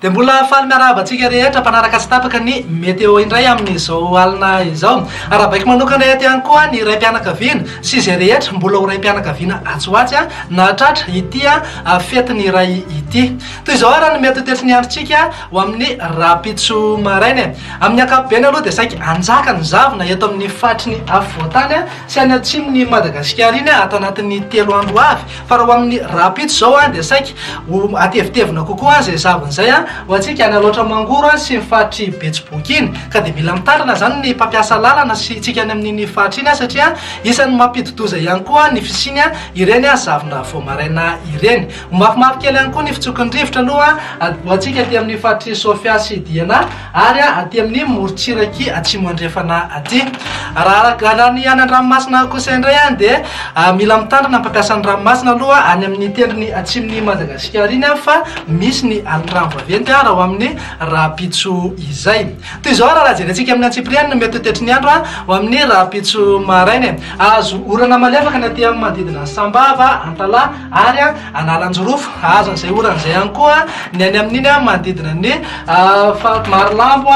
dia mbola faly miarabantsika rehetra mpanaraka sy tapaka ny météo indray amin'izao alina izao. Arabaiko manokana eto ihany koa ny ray mpianakaviana sy izay rehetra mbola ho ray mpianakaviana atsoatsy na tratra ity fetiny iray ity. Toy izao raha no mety tetry ny androntsika ho amin'ny rapitso maraina. Amin'ny ankapobeny aloha dia saika anjaka ny zavona eto amin'ny fatriny afovoantany sy any atsimony Madagasikara iny atao anatin'ny 3 andro avy. Fa raha ho amin'ny rapitso zao dia saika atevitevina kokoa izay zavona izay ho antsika any aloatra mangoro sy mifatry betsiboky iny ka dia mila mitandrina zany ny mpampiasa lalana sy tsika any amin'iny fatra iny satria isan'ny mampidi-doza ihany koa ny fisiny ireny zavona vao maraina ireny. Mafimafy kely ihany koa ny fitsokon'ny rivotra aloha ho antsika aty amin'ny fatry Sofia sy Diana ary aty amin'ny Morotsiraky atsimo andrefana aty. Raha ny any an-dranomasina kosa indray dia mila mitandrina mpampiasa ny ranomasina aloha any amin'ny tendrony atsimony Madagasikara iny fa misy ny alin-drano vaventy raha ho amin'ny rapitso izay. Toy izao raha jerentsika amin'ny Antsipriana no mety tetry ny andro ho amin'ny rapitso maraina. Azo orana malefaka ny aty amin'ny manodidina Sambava, Antala ary Analanjorofo. Azo an'izay orana izay ihany koa ny any amin'iny manodidina ny Marilambo,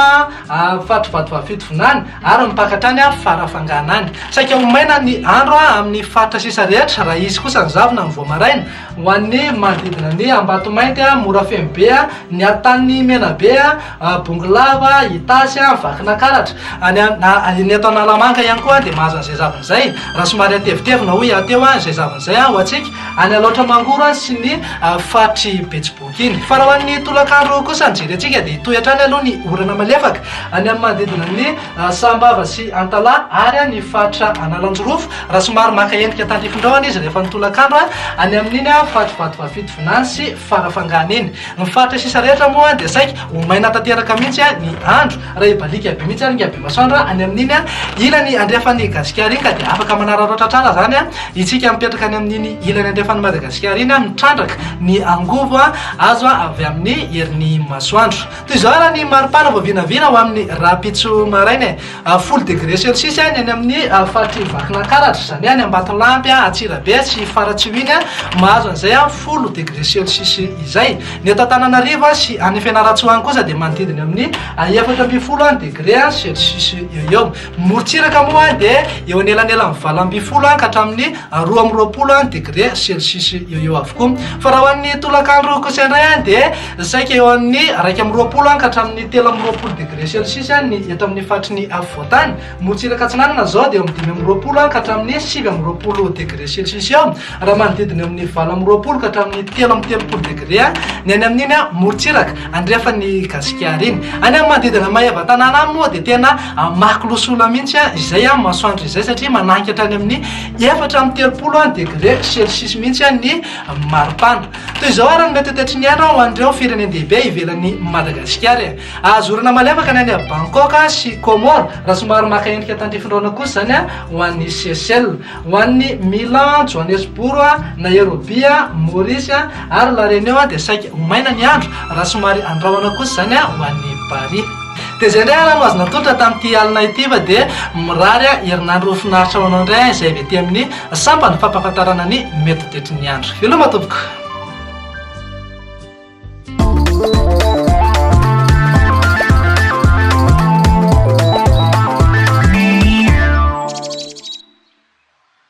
Fatrovatovavito Vonany ary mipakatrany Farafanganany. Saika ho maina ny andro amin'ny faritra sisa rehetra raha izy kosa ny zavona ny voamaraina ho an'ny manodidina ny Ambatomainty, Morafembe, ny Antany Menabe, Bongolava, Itasy, Vakinakaratra. Ny eto Analamanga ihany koa dia mahazo an'izay zavona izay. Raha somary atevitevina hoy ateo izay zavona izay ho antsika any aloatra mangoro sy ny fatry betsiboky iny. Fa raha ho an'ny tolakandro kosa ny jerentsika dia hitoy hatrany aloha ny orana malefaka any amin'ny manodidina ny Sambava sy Antala ary ny fatra Analanjorofo. Raha somary maka endrika tandrifindraona izy rehefa ny tolakandro any amin'iny Fatrovatovavito Vonany sy Farafangana iny. Ny fatra sisa rehetra moa dia saika ho maina tanteraka mihitsy ny andro raha ibalika be mihitsy ny Bemasandro any amin'iny ilany andrefan'ny Gasikara iny ka dia afaka manararaotra tsara zany itsika mipetraka any amin'iny ilany andrefan'ny Madagasikara iny mitrandraka ny angovo azo avy amin'ny herin'ny masoandro. Toy izao raha ny maripana vao vinavina ho amin'ny rapitso maraina 10 degré Celsius ny any amin'ny fatry Vakinakaratra zany any Ambatolampy, Antsirabe sy Faratsioiny mahazo an'izay 10 degré Celsius izay. Ny eto Antananarivo sy any Fianaratsoa any kosa dia manodidina amin'ny 4 degré Celsius eo. Morotsiraka moa dia eo anelanelan'ny 20 ka hatramin'ny 20 degré Celsius eo avokoa. Fa raha ho an'ny tolakandro kosa indray dia saika eo amin'ny 2 ka hatramin'ny 3 degré Celsius ny eto amin'ny fatriny afovoantany. Morotsiraka Atsinanana zao dia eo amin'ny 5 ka hatramin'ny 7 degré Celsius eo. Raha manodidina amin'ny 20 ka hatramin'ny 13 degré ny any amin'iny Morotsiraka andrefan'ny Gasikara iny. Any amin'ny manodidina Maheva tanàna moa dia tena mahakilosola mihitsy izay masoandro izay satria mananky hatrany amin'ny 4 degré Celsius mihitsy ny maripana. Toy izao raha no mety tetry ny andro ho an'ireo firenendehibe ivelan'ny Madagasikara. Azo orana malefaka ny any Bangkok sy Comore raha somary maka endrika tandrifindraona kosa zany ho an'ny Seychelles, ho an'ny Milan, Johannesburg, Nairobi, Maurice ary La Réunion dia saika ho maina ny andro raha somary andrahoana kosa zany ho an'ny Paris. Dia izay indray raha no azo natolotra tamin'ity alina ity fa dia mirary herinandro finaritra ho anao indray izay avy ety amin'ny sampany fampahafantarana ny mety tetry ny andro. Veloma tompoko.